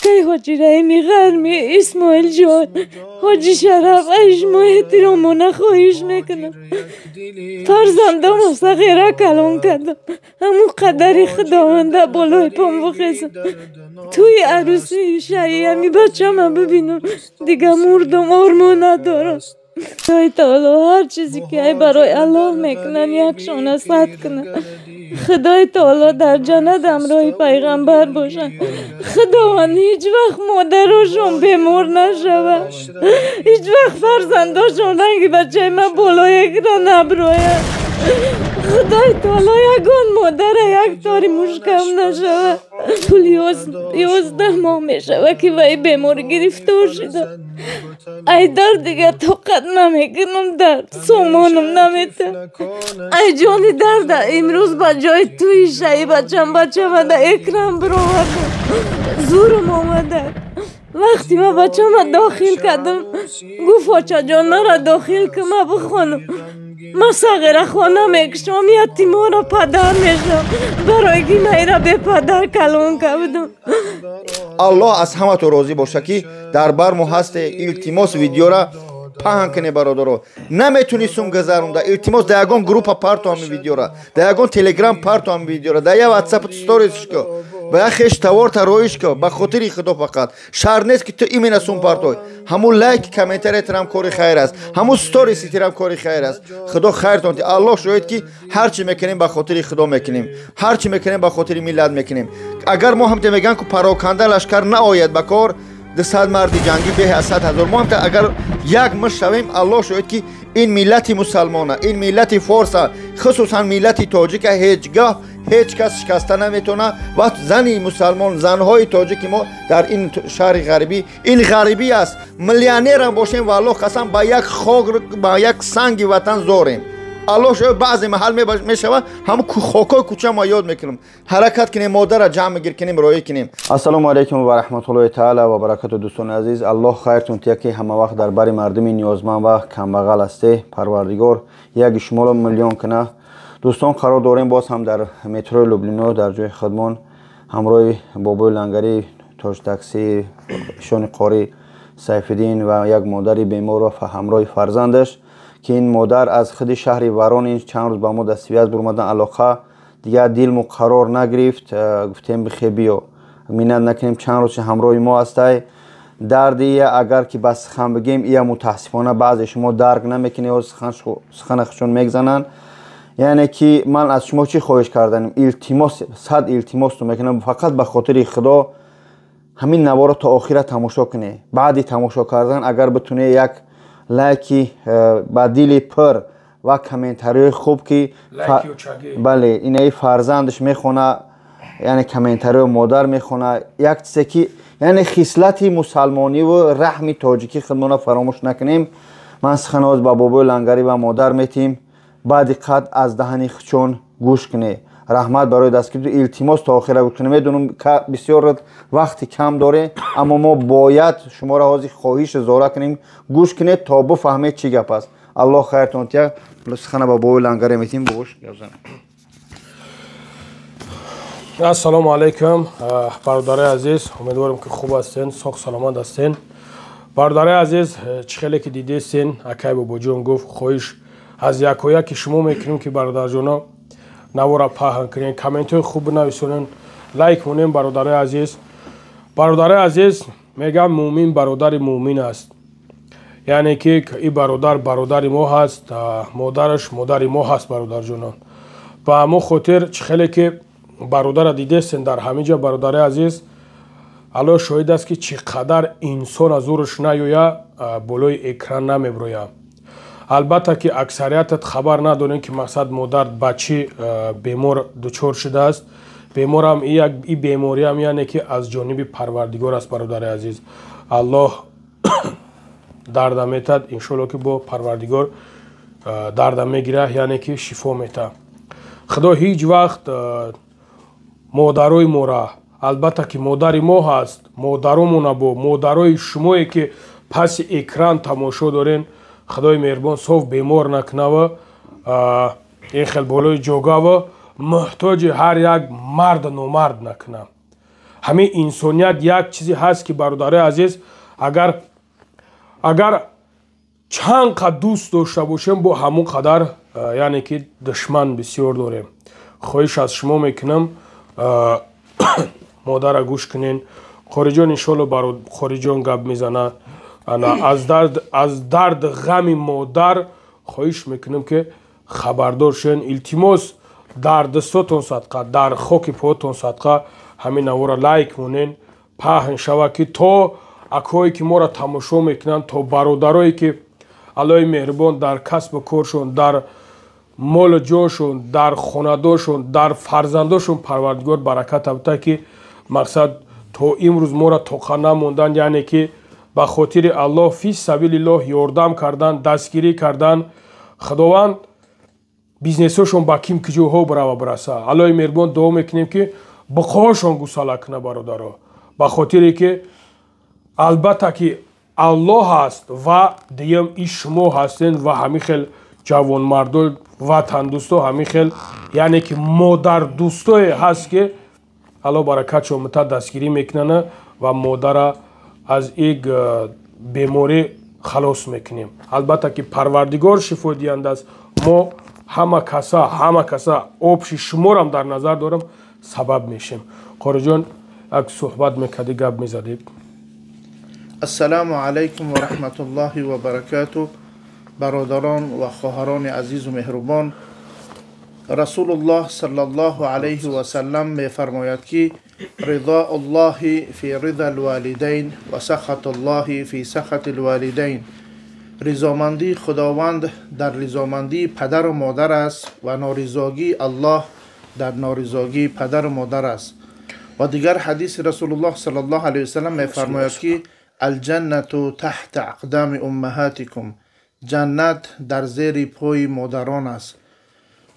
که حاجی رحیمی غرمی اسماعیل جان حاجی شرف اجماع احترامونه خواهش میکنم فرزندم مستقیره کلان کردم همون قدری خداونده بالای پام بخیزم توی عروسی شیعمی بچه من ببینم دیگه مردم آرمان ندارم خدای تعالی هر چیزی که برای الله میکنن یکشون صد کنن خدای تعالی در جنت همراه پیغمبر باشن خداوند هیچ وقت مادرشون بیمار نشود هیچ وقت فرزنداشون رنگ بچه من بالای گران نبروید خدای تعالی یگان مادر یک تاری مشکم نشود طول 11 ماه میشود که وی بیمار گرفتار شده ای در دیگه طاقت نمیکنم در سامانم نمیته ای جانی درد امروز با جای توی شایی بچه من در اکرم برآوردم زورم آمده وقتی من بچه من داخل کردم گفت آچا جان مرا داخل که من بخونم من صغیره خانه میکشم یتیما را پدر میشم برای که من را به پدر کلان کردم الله از همه تو راضی باشه که در برمو هست التماس ویدیو را پهن کنه برادرو نمیتونیستم گذرونده التماس در یگان گروپ پارتو هم ویدیو را در یگان تلگرام پارتو هم ویدیو را در یک واتساپ ستوریز که با یک خیش توار ترویش که به خاطر خدا فقط شر نیست که تو ایمین اسون پارتوی همون لایک کامنتر ترم کاری خیر است همون ستوریز ترم کاری خیر است خدا خیرتون تی الله شاید که هر چی میکنیم به خاطر خدا میکنیم هر چی میکنیم به خاطر میلاد میکنیم اگر ما هم میگن که پراکنده لشکر نآید به کار 200 مرد جنگی به 100,000 ما هم اگر یک مش شویم الله شاید که این ملت مسلمانه این ملت فارس خصوصا ملت تاجیک هیچگاه هیچ کس شکسته نمیتونه و زنی مسلمان زنهای تاجیک ما در این شهر غربی این غریبی است میلیونر هم باشیم والله قسم با یک خاک با یک سنگ وطن زاریم الله شاید بعضی محل میشوه هم خاکای کوچه ما یاد میکنیم حرکت کنیم مادر جمع گیر کنیم رای کنیم. السلام علیکم و رحمت الله تعالی و برکات دوستان عزیز الله خیرتون تیا که همه وقت در بر مردم نیازمند و کمبغل هسته پروردگار یک شمال میلیون کنه. دوستان قرار داریم باز هم در مترو لوبلینو در جای خدمان همراه بابای لنگری تاج تاکسی شون قاری سیفالدین و یک مادر بیمار و همراه فرزندش که این مادر از خود شهر وران این چند روز با ما دستیاز برمدن علاقه دیگه دل مو قرار نگرفت گفتیم بخیر بیا مینت نکنیم چند روز همراه ما هستی دردی اگر که بس سخن بگیم یا متاسفانه بعضی شما درک نمیکنی و سخن خشون میگذنن یعنی که من از شما چی خواهش کردم التماس 100 التماس تو میکنم فقط به خاطر خدا همین نوارو تا آخر تماشا کنی بعد تماشا کردن اگر بتونه یک لایکی با دل پر و کامنتاری خوب که بله اینای فرزندش میخونه یعنی کامنتاری مادر میخونه یک چیزی یعنی خصلت مسلمانی و رحم تاجیکی خودمون فراموش نکنیم. من سخناز با بابای لنگری و مادر میتیم بعد قد از دهنی خچون گوش کنی رحمت برای دستگیر التماس تا آخر بکنیم. میدونم که بسیار وقتی کم داره اما ما باید شما را حاضر خواهش زاره کنیم گوش کنید تا بفهمید چی گپ است. الله خیرتون تیا سخن با بابای لنگری میتیم بگوش گزن. السلام علیکم برادر عزیز امیدوارم که خوب هستین ساق سلامت هستین. برادر عزیز چخیلی که دیدین اکای بابا جون گفت خواهش از یک و یک شما میکنیم که برادر جونا نوارا پهن کنین کامنت های خوب بنویسونین لایک مونین. برادر عزیز برادر عزیز میگم مومن برادر مومن است یعنی که این برادر ما هست مادرش مادر ما هست برادر جونان و اما خاطر چخیلی که برادر دیدین در همه جا برادر عزیز الله شاهد است که چقدر انسان از زورش نیویا بالای اکران نمیبرویه. البته که اکثریتت خبر ندارین که مقصد مادر بچه بیمار دچار شده است. بیمار هم این بیماری هم یعنی که از جانب پروردگار است برادر عزیز. الله درد میتد انشالله که با پروردگار درد میگیره یعنی که شفا میتد. خدا هیچ وقت مادرای ما را البته که مادر ما هست مادرمون با مادرای شمایی که پس اکران تماشا دارین خدای مهربان صاف بیمار نکنه و این خیلی بالای جوگا و محتاج هر یک مرد نامرد نکنه. ҳамин инсоният як чизе ҳаст ки бародари азиз агар чанд қад дӯст дошта бошем бо ҳамон қадар яъне ки душман бисёр дорем. хоҳиш аз шумо мекунам модара гӯш кунен. хориҷон иншоалло хориҷон гап мезанад аз дард ғами модар. хоҳиш мекунам ки хабардор шен. илтимос дар дастотон садқа дар хоки поатон садқа ҳамин навора лайк монен паҳн шава ки то акҳое ки моро тамошо мекунанд то бародарое ки аллоҳи меҳрубон дар касбу коршон дар молу ҷоншон дар хонадоншон дар фарзандошон парвардигор баракат абта ки мақсад то имрӯз моро тоқа намонданд яъне ки ба хотири аллоҳ фи сабилиллоҳ ёрдам кардан дастгирӣ кардан худованд бизнесошон ба ким киҷоҳо барава бараса. аллоҳи меҳрубон дуо мекунем ки буқоошон гусала куна бародаро ба хотире ки албатта ки аллоҳ ҳаст ва диям и шумо ҳастен ва ҳамин хел ҷавонмардо ватандӯсто ҳамин хел яъне ки модардӯстое ҳаст ки аллоҳ баракатшон мута дастгирӣ мекунана ва модара аз ик беморӣ халос мекунем. албатта ки парвардигор шифо диҳанда аст. мо ҳама каса обши шуморам дар назар дорам сабаб мешем. қориҷон як суҳбат мекарди гап мезадед. ассалому алайкум ва раҳматуллоҳи ва баракату. бародарон ва хоҳарони азизу меҳрубон, расулуллоҳ саллаллоҳу алайҳи ва саллам мефармояд ки ридоуллоҳи фи ридал валидайн ва сахатуллоҳи фи сахатил валидайн. ризомандии худованд дар ризомандии падару модар аст ва норизогии аллоҳ дар норизогии падару модар аст. ва дигар ҳадиси расулуллоҳ саллаллоҳу алайҳи ва саллам мефармояд ки алҷаннату таҳта ақдами уммаҳатикум. ҷаннат дар зери пои модарон аст.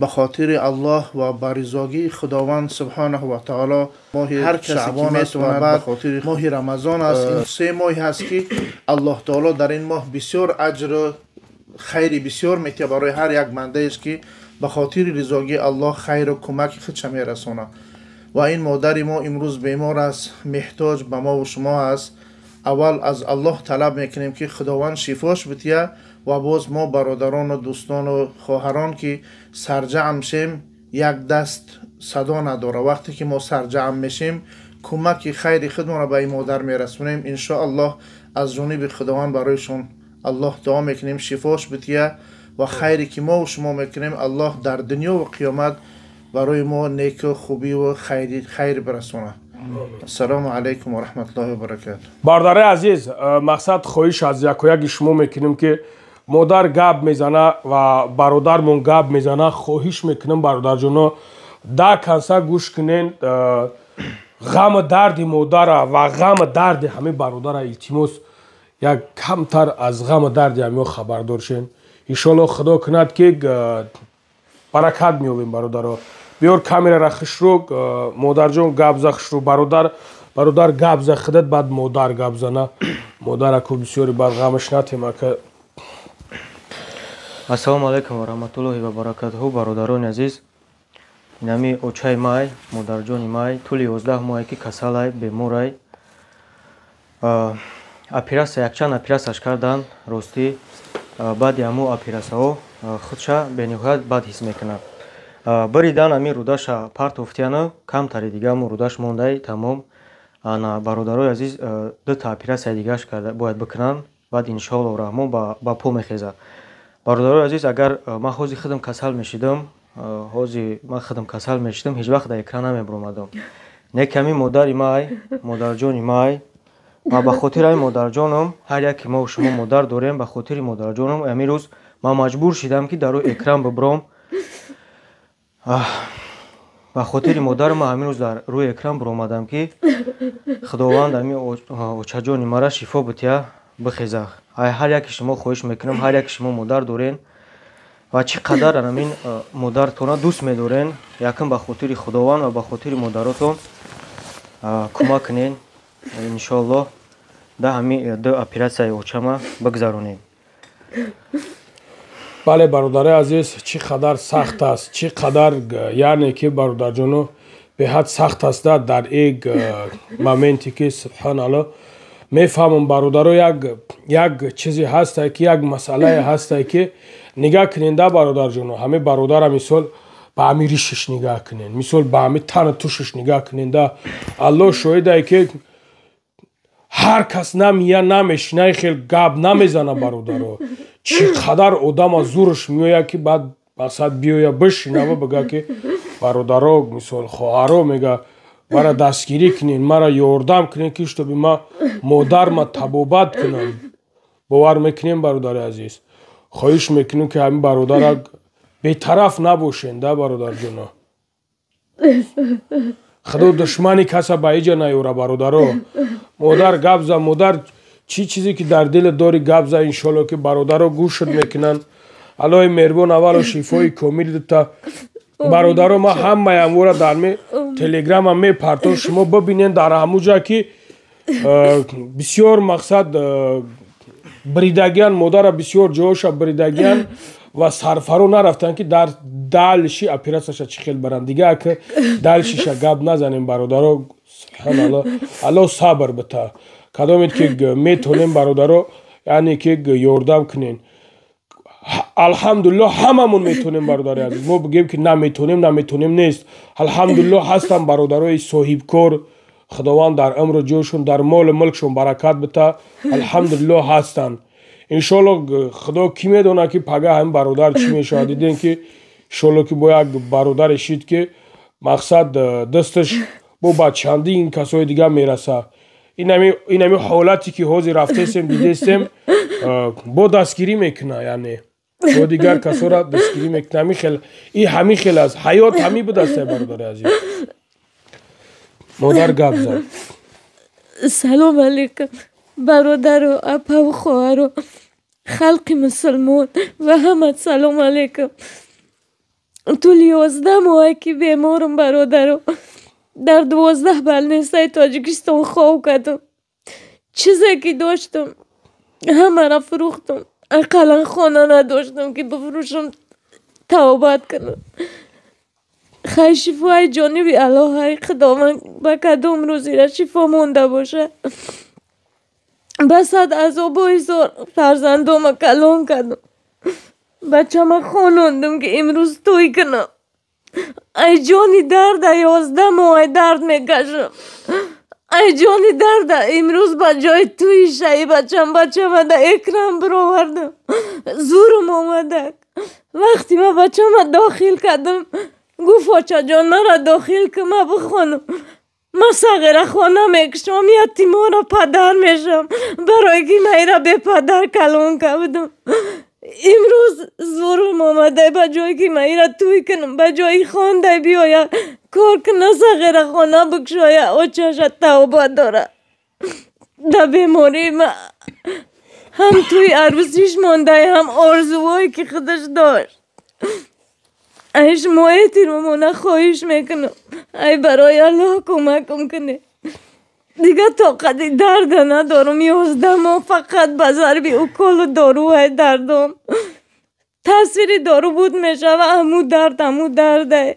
ба хотири аллоҳ ва ба ризогии худованд субҳанаҳу ва таоло моҳи ҳар касе ки метавонад ба хотири моҳи рамазон аст. ин се моҳи ҳаст ки аллоҳ таоло дар ин моҳ бисёр аҷру хайри бисёр метиҳад барои ҳар як бандаеш ки ба хотири ризогии аллоҳ хайру кӯмаки худша мерасонад. ва ин модари мо имрӯз бемор аст, меҳтоҷ ба мову шумо аст. аввал аз аллоҳ талаб мекунем ки худованд шифош бития ва боз мо бародарону дӯстону хоҳарон ки сарҷаъм шем як даст садо надора. вақте ки мо сарҷаъм мешем кӯмаки хайри худмонро ба ин модар мерасонем. иншоаллоҳ аз ҷониби худованд бароишон аллоҳ дуо мекунем шифош бития ва хайре ки мо шумо мекунем аллоҳ дар дунё ва қиёмат барои мо неку хубиву хайр барасонад. ассалому алайкум ва раҳматуллоҳи ва баракату. бародари азиз, мақсад хоҳиш аз якояки шумо мекунем ки модар гап мезана ва бародармон гап мезана. хоҳиш мекунам бародарҷоно да канса гӯш кунен. ғам дарди модара ва ғам дарди ҳамин бародара илтимос як камтар аз ғам дарди ҳамиҳо хабардор шен. иншоаллоҳ худо кунад ки баракат меёбем бародаро. биёр камераро хушрӯ модарҷон гап за хушрӯ бародар гап за худат баъд модар гап зана. модар аку бисёри бад ғамаш натем ака. ассалому алайкум ва раҳматуллоҳи ва баракатуҳу. бародарони азиз, инами очаи май модарҷони май тӯли 11 моҳе ки касалай беморай операсия якчанд операсияш кардан ростӣ баъди ҳамун операсияҳо худша бениҳоят бад ҳис мекунад. биридан ҳамин рудаша партофтияна камтари дига ҳамун рудаш мондай тамом. бародарои азиз дута операсияи дигаш бояд бикунанд баъд иншоаллоҳу раҳмон ба по мехезад. бародарои азиз, агар ман ҳозир худам касал мешидам ҳеҷ вақт дар экран намебуромадам. неки ҳамин модари май модарҷони май ва ба хотири ҳамин модарҷонам ҳар яке мо шумо модар дорем. ба хотири модарҷонам ҳамин рӯз ман маҷбур шидам ки дар рӯи экран бибуром. ба хотири модарам ҳамин рӯз дар рӯи экран буромадам ки худованд ҳамин очаҷони мара шифо бития бихеза. ҳар яке шумо хоҳиш мекунам, ҳар яке шумо модар дорен ва чӣ қадар ҳамин модартона дӯст медорен, якум ба хотири худованд ва ба хотири модаротон кӯмак кунен. иншоаллоҳ да ҳамин ду операсияи очама бигзаронем. бале бародари азиз, чӣ қадар сахт аст, чӣ қадар яъне ки бародарҷоно беҳад сахт аст дар ек моменте ки субҳаналлоҳ мефаҳмам бародаро як чизе ҳаста ки як масъалае ҳаста ки нигаҳ кунинда бародарҷоно ҳамин бародара мисол ба ҳамин ришиш нигаҳ кунен мисол ба ҳамин тани тушиш нигаҳ кунинда аллоҳ шоҳидае ки ҳар кас намия намешинае хел гап намезана бародаро чӣ қадар одам аз зурш меояд ки баъд мақсад биёя бишинава бага ки бародаро мисол хоҳаро мега мара дастгирӣ кунен мара ёрдам кунен ки штоби ма модарма табобат кунам бовар мекунем бародари азиз хоҳиш мекунем ки ҳамин бародара бетараф набошен да бародарҷоно худо душмани каса ба иҷа наёра бародаро модар гап за модар чӣ чизе ки дар диле дори гап за иншоалло ки бародаро гӯшт мекунанд аллоҳи меҳрибон аввало шифои комил дита бародаро ма ҳамаи амвора дар телеграмам мепартон шумо бибинен дар ҳамуҷа ки бисёр мақсад бридагиян модара бисёр ҷоҳоша бридагиян ва сарфаро нарафтанд ки дар далиши оператсияша чӣ хел баранд дига ак далишиша гап назанем бародаро субҳаналлоҳ аллоҳ сабр бита кадомед ки метонем бародаро яъне ки ёрдам кунен алҳамдулиллоҳ ҳамамон метонем бародари азиз мо бигем ки наметонем нест алҳамдулиллоҳ ҳастанд бародарои соҳибкор худованд дар умру ҷойшон дар молу мулкшон баракат бита алҳамдулиллоҳ ҳастанд иншоалло худо кӣ медонад ки пага ҳамин бародар чӣ мешавад дидем ки иншоалло ки бо як бародаре шид ки мақсад дасташ бо ба чандин касои дига мераса ин ҳамин ҳолате ки ҳозир рафтесем дидестем бо дастгирӣ мекуна яъне бо дигар касора дастгирӣ мекуна ҳамин хел аст ҳаёт ҳамин будастае бародари азиз модар гап зад салом алейкум бародару апаву хоҳару халқи мусулмон ва ҳамат салом алейкум ту 11 моҳе ки беморам бародару дар 12 балнесаи тоҷикистон хов кардам чизе ки доштам ҳамаро фурӯхтам ақаллан хона надоштам ки бифурӯшам тавбат кунам хай шифои ҷониби аллоҳ худованд ба кадом рӯзира шифо монда бошад ба сад азобу ҳизор фарзандома калон кардам бачама хонондам ки имрӯз тӯй кунам ай ҷони дарда 11 моҳе дард мекашам ай ҷони дарда имрӯз ба ҷои тӯи шаи бачама да экран бировардам зурум омадак вақти ма бачама дохил кардам гуфт очаҷон мара дохил кун ма бихонам ма сағирахона мекушам ятимона падар мешам барои ки майра бепадар калон кардам имрӯз зурум омадай ба ҷое ки майра тӯй кунам ба ҷои хондай биёя кор куна сағирахона бикушоя очаша тавба дора да бемории ма ҳам тӯи арӯсиш мондай ҳам орзуҳое ки худаш дошт ай шумо эҳтиромона хоҳиш мекунам ай барои аллоҳ кӯмакам кунед дига тоқати дарда надорам 11 моҳ фақат ба зарби уколу доруҳай дардом таъсири дору буд мешава ҳаму дардай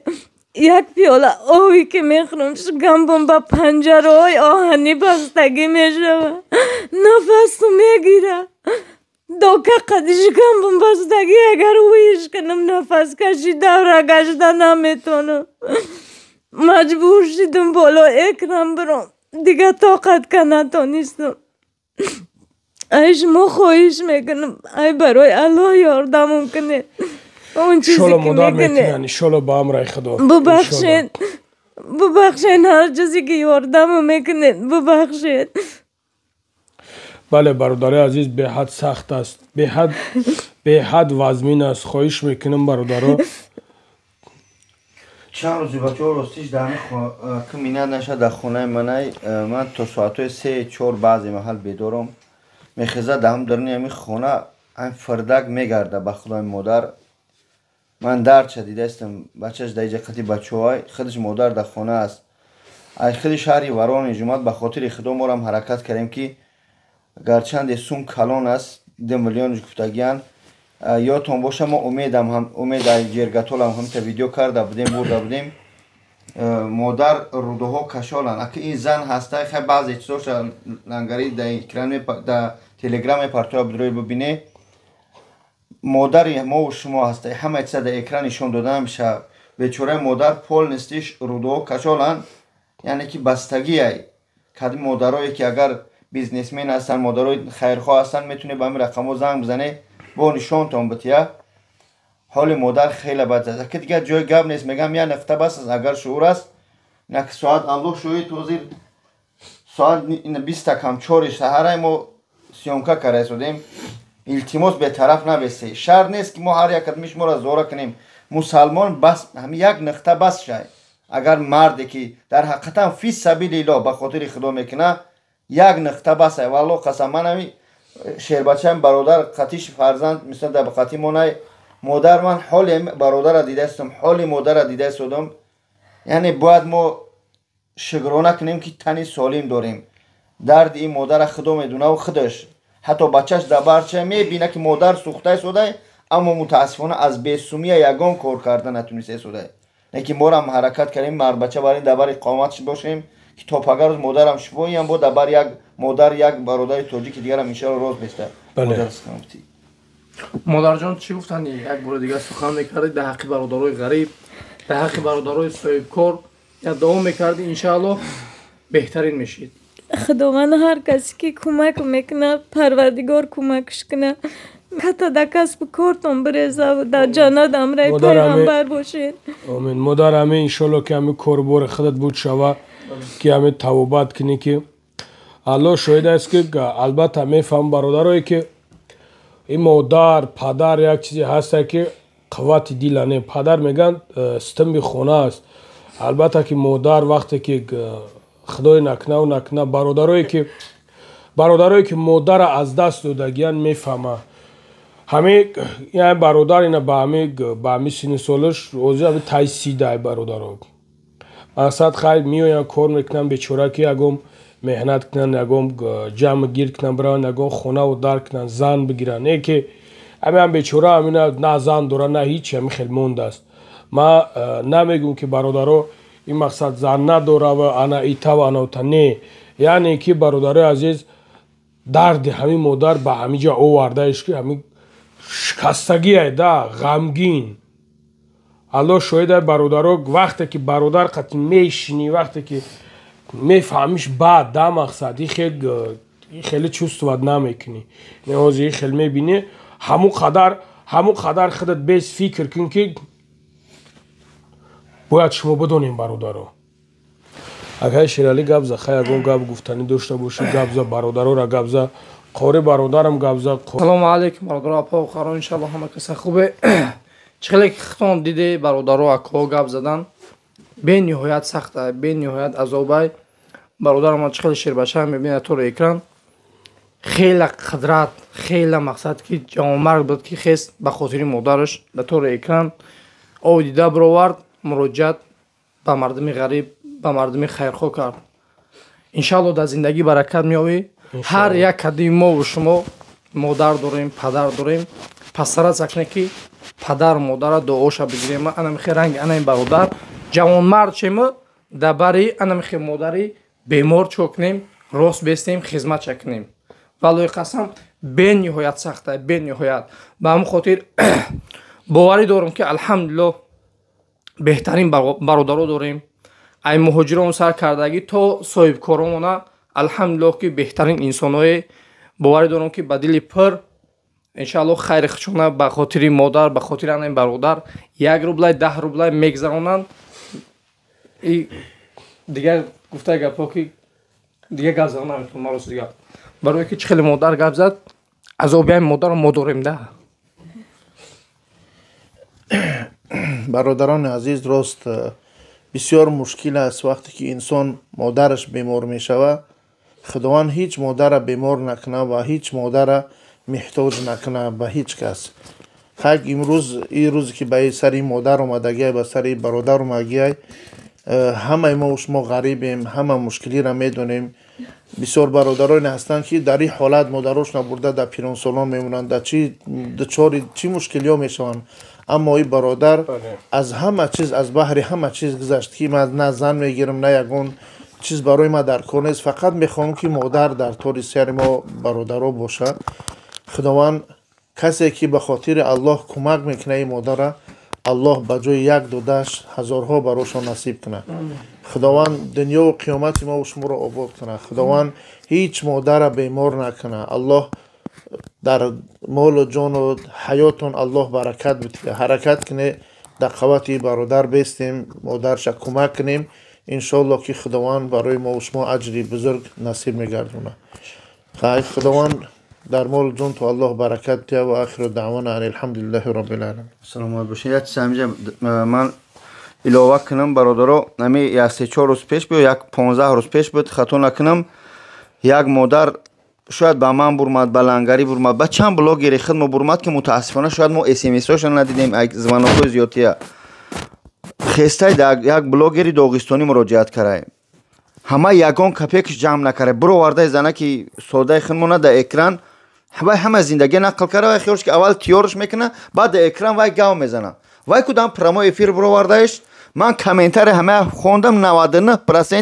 як пиёла оби ки мехӯрам шикамбам ба панҷараҳои оҳанӣ бастагӣ мешава нафасу мегира дока қади шикамбам бастагӣ агар ҳуиш кунам нафаскашӣ давра гашта наметонам маҷбур шидам боло экран биром дига тоқат ка натонистам ай шумо хоҳиш мекунам ай барои аллоҳ ёрдамам кунед он чизе ки мекунед иншоалло ба амраи худо бубахшед ҳар чизе ки ёрдамам мекунед бубахшед бале бародари азиз беҳад сахт аст беҳад вазмин аст хоҳиш мекунам бародаро чанд рӯзи бачаҳо ростиш дар ки минат наша дар хонаи манай ман то соатҳои 3-4 баъзе маҳал бедорам мехезад даҳам даруни ҳамин хона ҳам фардак мегарда ба худои модар ман дард шадидаистам бачаш дар иҷа қати бачаҳои худаш модар дар хона аст ай худи шаҳри Воронеж омад ба хотири худо морам ҳаракат кардем ки гарчанде сум калон аст 2 миллионш гуфтагиян ёдтон боша мо умедай ҷергатолам ҳамта видео карда будем бурда будем مادر رودوها کشالن اگه این زن هسته خیلی بعضی چیزاش لنگری در تلگرام پرتو عبدالروی ببینه مادر ما و شما هسته همه چیز در اکران نشون داده میشه بیچاره مادر پول نیستش رودوها کشالن یعنی که بستگی ای کدی مادرایی که اگر بیزنسمن هستن مادرای خیرخواه هستن میتونه به همین رقم‌ها زنگ بزنه با نشون تون بتیه حال مادر خیلی بد است که دیگه جای گپ نیست میگم یه نقطه بس است اگر شعور است نه ساعت الله شوی توزیر ساعت 20 کم 4 سحر ما سیونکا کرده شدیم التماس به طرف نبسته شر نیست که ما هر یک ادمیش ما را زوره کنیم مسلمان بس همین یک نقطه بس شای اگر مردی که در حقیقتا فی سبیل الله به خاطر خدا میکنه یک نقطه بس است والله قسم من همین شیر بچه‌ام برادر قطیش فرزند مثلا در قطی مونای مادر من حال برادر دیده استم حال مادر دیده استم یعنی باید ما شگرانه کنیم که تنی سالم داریم درد این مادر خدا میدونه و خودش حتی بچهش در برچه میبینه که مادر سوخته شده اما متاسفانه از بیسومی یگان کار کرده نتونسته شده نه ما هم حرکت کردیم مرد بچه برای دبر اقامتش باشیم که تا پگر از مادرم شبایی هم بود دبر یک مادر یک برادر توجیک دیگر هم میشه روز بیسته مادر جان چی گفتن یک بار دیگه سخن میکردید در حق برادرای غریب در حق برادرای صاحب کار یا دوام میکردید انشاءالله بهترین میشید خداوند هر کسی که کمک میکنه پروردگار کمکش کنه حتی در کسب کارتون بریزه و در جنت امره پیغمبر باشید آمین مادر همه انشاءالله که همه کاربار خودت بود شوه که همه توبت کنی که الله شاهد است که البته میفهم برادرایی که این مادر پدر یک چیزی هست که قوت دیلانه پدر میگن ستم خونه است البته که مادر وقتی که خدای نکنه و نکنه برادرایی که مادر از دست دادگیان میفهمه همه یعنی برادر اینا به همه سین سالش روزی همه تایسیده برادرها مقصد خیلی میوین کار میکنن بیچاره که یکم مهنت کنن یکم جمع گیر کنن برن یکم خونه و در کنن زن بگیرن نه که هم بیچاره همین نه زن داره نه هیچ همین خیلی مونده است ما نمیگم که برادرها این مقصد زن نداره و انا ایتا و انا اوتا نه یعنی که برادر عزیز درد همین مادر به همین جا آوردهش که همین شکستگی ایده غمگین الله شاید برادرها وقتی که برادر قطعی میشینی وقتی که میفهمیش بعد ده مقصد خیلی چوست و نمیکنی نهازی خیلی میبینی همون قدر خودت بیس فکر کن که باید شما بدونیم برادرها اگر شیرالی گبزه خیلی اگه گب گفتنی داشته باشی گبزه برادرها را گبزه قوری برادرم گبزه سلام علیکم برادر اپا و قرار انشاءالله همه کسی خوبه چخیلی که خطان دیده برادرها اکا گب زدن به نهایت سخته به نهایت عذابه برادر ما چخیلی شیر بچه هم میبینه تو رو اکران خیلی قدرت خیلی مقصد که جوامرگ بود که خیست به خاطر مادرش به تو رو اکران او دیده برآورد مراجعت به مردم غریب به مردم خیرخواه کرد انشاءالله در زندگی برکت می‌یابی هر یک کدی ما و شما مادر داریم پدر داریم پس سرت سکنه که پدر مادر دعاشا بگیریم انا میخی رنگ انا این برادر جوان مرد چیمه در بری انا میخی مادری بیمار چکنیم راست بیستیم خدمت چکنیم ولای قسم به نهایت سخته به نهایت به همون خاطر باوری دارم که الحمدلله بهترین برادرها داریم ای مهاجران سر کردگی تا صاحب کارمونه الحمدلله که بهترین انسانای باوری دارم که به دل پر انشاءالله خیر خچونه به خاطر مادر به خاطر این برادر 1 روبل 10 روبل میگذرونن دیگه گفته گپا که دیگه گزر نمیتونم مراست دیگه برای که خیلی مادر گپ زد عذاب این مادر ما داریم ده برادران عزیز راست بسیار مشکل است وقتی که انسان مادرش بیمار می شود خداوند هیچ مادر بیمار نکنه و هیچ مادر محتاج نکنه به هیچ کس خیلی امروز این روزی که به سری مادر اومدگی به سری برادر اومدگی همه ما و شما غریبیم همه مشکلی را میدونیم بسیار برادران هستند که در این حالت مادرش نبرده در پیران سالان میمونند در چی مشکلی ها میشوند اما این برادر از همه چیز از بحر همه چیز گذشت که من نه زن میگیرم نه یگون چیز برای ما در کار نیست. فقط میخوام که مادر در طور سیر ما برادرها باشه. خداوند کسی که به خاطر الله کمک میکنه این مادر، الله به جای یک دودش هزارها براشون نصیب کنه. خداوند دنیا و قیامت ما و شما را آباد کنه. خداوند هیچ مادر بیمار نکنه. الله در مال و جان و حیاتون الله برکت بده. حرکت کنه در قوت برادر بیستیم، مادرش کمک کنیم. انشالله که خداوند برای ما و شما اجری بزرگ نصیب میگردونه. خداوند در مال جون تو الله برکت بده و آخر دعوانا ان الحمدلله رب العالمین. سلام علیکم. یک سمجه من ilova کنم برادرها، نمی یک 3-4 روز پیش بود، یک 15 روز پیش بود، خطا نکنم یک مادر شاید به من برمد، به لنگری برمد، به چند بلاگری خدمت برمد که متاسفانه شاید ما SMS هاشون ندیدیم، زمانهای زیادیه خسته یک بلاگری داغستانی مراجعت کرده، همه یگان کپیکش جمع نکرده، برو ورده زنه که سوده خدمونه در اکران همه زندگی نقل کرده و خیالش که اول تیارش میکنه بعد در اکران وای گاو میزنه وای کدام پرمو افیر برو وردهش. من کامنتر همه خوندم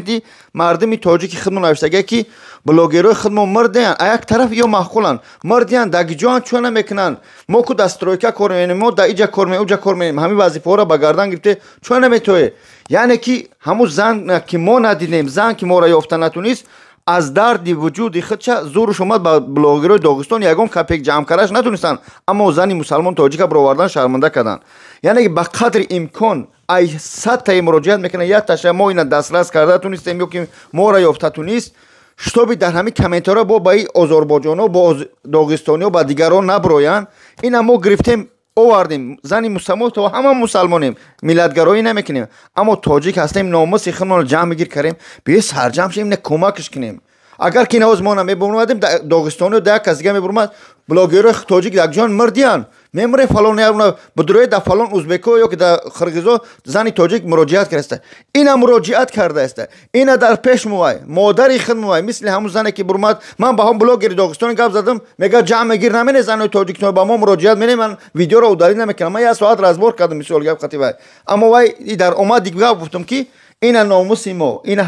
99% مردمی تاجیکی خدمت نوشته که بلاگرای خدمت مردین یک طرف یا معقولن مردین دگی جان چون نمیکنن ما کو دسترویکا کار میکنیم ما در اینجا کار میکنیم اونجا کار میکنیم همین وظیفه را به گردن گرفته چون نمیتوه. یعنی که همون زن که ما ندیدیم، زن که ما را یافته نتونست از درد وجود خودش زورش اومد با بلاگرای داغستان یگان کپیک جمع کردش نتونستن، اما زنی مسلمان تاجیک برآوردن شرمنده کردن. یعنی به قدر امکان ای 100 تا مراجعت میکنه یک تاشه ما اینا دسترس کرده تونستیم یا که ما را یافته تونست شتابی در همین کامنتارا با این آذربایجانا با داغستانی و با دیگران نبروین اینا ما گرفتیم آوردیم زنی مسلمان تو همه مسلمانیم ملتگرایی نمیکنیم، اما تاجیک هستیم ناموس خودمون جمع میگیر کردیم بیا سرجم شیم نه کمکش کنیم. اگر که نواز ما نمیبرمادیم داغستانی و ده کس دیگه میبرماد بلاگرای تاجیک یک جان مردیان میمره فلان یا بدروی در فلان ازبکو یا که در قرقیزو زنی تاجیک مراجعت کرده اینا مراجعت کرده است اینا در پیش موای مادری خود موای مثل همون زنی که برماد من با هم بلاگر داغستانی گپ زدم میگه جمع میگیر نمینه زن تاجیک تو با ما مراجعت منه من ویدیو رو دارید نمیکنم من یه ساعت رزبور کردم مثال گپ خطیبای اما وای در اومد دیگه گفتم که اینا ناموس ما اینا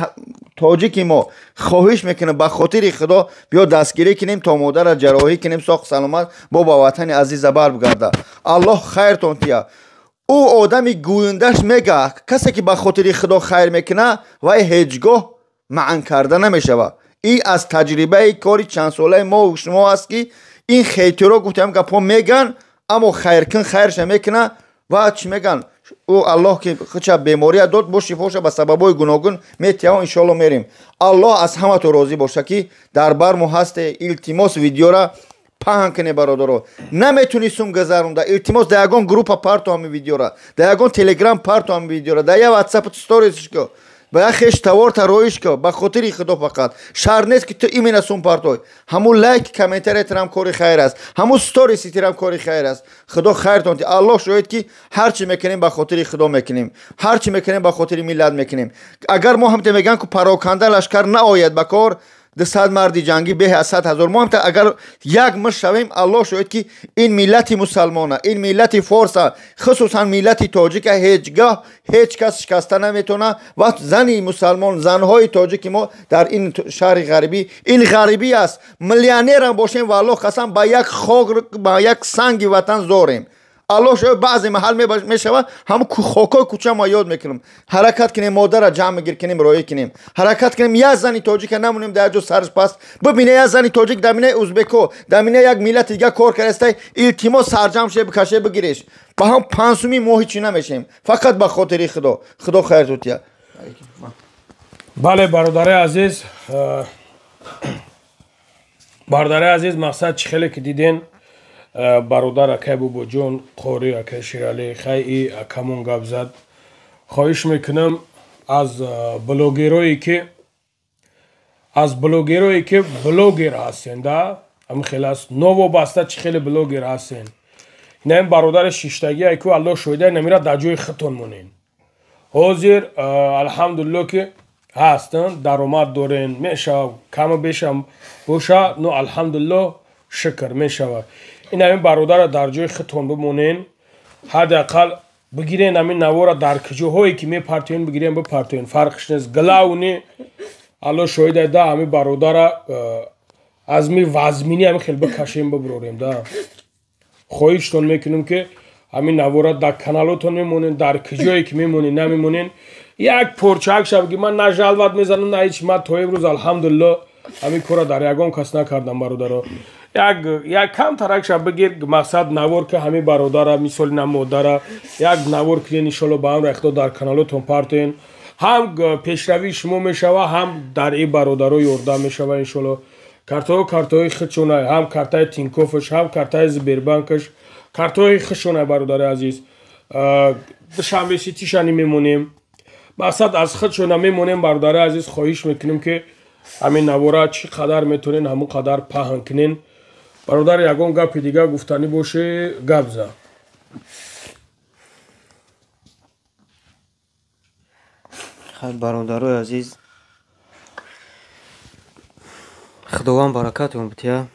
تاجیک ما خواهش میکنه به خاطر خدا بیا دستگیری کنیم تا مادر جراحی کنیم ساخت سلامت با وطن عزیز بر بگرده. الله خیرتون تیا. او آدمی گویندش میگه کسی که به خاطر خدا خیر میکنه و هیچگاه معن کرده نمیشه. این از تجربه کاری چند ساله ما و شما است که این خیلی رو گفتم که پا میگن اما خیر کن خیرش میکنه و چی میگن او الله که خودش بیماری داد با شفاش به سببای گوناگون میتیا ان شاء الله میریم. الله از همه تو راضی باشه که در برمو هست التماس ویدیو را پهن کنه برادرو نمیتونیستم گذرونده التماس در یگان گروپ پارت همین ویدیو را در یگان تلگرام پارت همین ویدیو را در یا واتساپ استوریز کو با خش تاور ترویش کو به خاطر خدا فقط شر نیست که تو ایمن اسون پارتوی همون لایک کامنتر احترام کاری خیر است همون استوریز احترام کاری خیر است. خدا خیرتون الله شاید که هر چی میکنیم به خاطر خدا میکنیم هر چی میکنیم به خاطر ملت میکنیم. اگر ما هم ته میگن که پراکنده لشکر نآید بکار 200 مردی جنگی به 100,000 ما هم ته اگر یک مش شویم الله شاید که این ملت مسلمانه این ملت فارس خصوصا ملت تاجیک هیچگاه هیچ کس شکسته نمیتونه و زنی مسلمان زنهای تاجیک ما در این شهر غربی این غریبی است میلیونر هم باشیم والله قسم با یک خاک با یک سنگ وطن زوریم. الله شاید بعضی محل میشوه هم خاکای کوچه ما یاد میکنیم حرکت کنیم مادر را جمع گیر کنیم رایی کنیم حرکت کنیم یک زنی تاجیک نمونیم در جو سرش پس ببینه یک زنی تاجیک در مینه ازبکو در مینه یک ملت دیگه کار کرده التماس سرجم شه بکشه بگیرش با هم پنسومی ما هیچی نمیشیم فقط به خاطر خدا خیر توتیا. بله برادر عزیز مقصد چی خیلی که دیدین برادر اکای بابا جون قاری اکای شیرالی خیلی اکامون گپ زد. خواهش میکنم از بلاگرایی که بلاگر هستین ده هم خیلی است نو بسته چی خیلی بلاگر هستین نه این برادر شیشتگی اکو الله شویده نمیره در جای خطون مونین حاضر الحمدلله که هستن درآمد دارین میشه کم بیشم باشه نو الحمدلله شکر میشه این همین برادر در جای خطون بمونین حداقل بگیرین همین نوارا در کجاهایی که میپرتین بگیرین بپرتین فرقش نیست گلاونی الله شاید ده همین برادر از می وزمینی همین خیلی بکشیم ببروریم ده خواهیشتون میکنیم که همین نوارا در کانالتون میمونین در کجایی که میمونین نمیمونین یک پرچک شب که من نه جلوت میزنم نه هیچ من تا امروز الحمدلله همین کارا در یگان کس نکردم برادرها یک کم ترک شب بگیر مقصد نوار که همین برادر مثال نمودره یک نوار که انشالله با هم رختا در کانالتون پرتین هم پیشروی شما میشوه هم در این برادرها یورده میشوه انشالله کارتای خودشونه هم کارتای تینکوفش هم کارتای زبیربانکش کارتای خودشونه برادر عزیز دوشنبه سیتیشانی میمونیم مقصد از خودشونه میمونیم برادر عزیز خواهش میکنیم که همین نوارا چی قدر میتونین همون قدر پهن کنین برادر یگان گپ دیگه گفتنی باشه گپ زن خیر برادرای عزیز خداوند برکتتون بده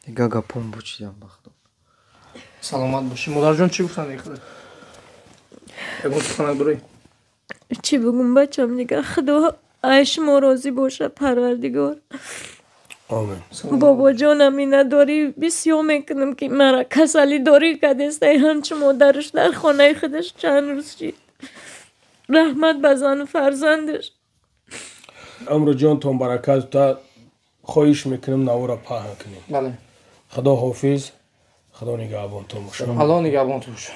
دیگه گپم بچیدم بخدا سلامت باشی مادر جان چی گفتن دیگه یگان سخنک داری چی بگم بچم دیگه خدا عیش ما راضی باشه پروردگار آمین بابا جانم این نداری بسیار میکنم که مرا کسلی داری کدسته همچه مادرش در خانه خودش چند روز شید رحمت بزن و فرزندش امرو جان تون برکت تا خواهش میکنم نوارا پهن کنیم بله خدا حافظ خدا نگهبانتون باشه الله نگهبانتون باشه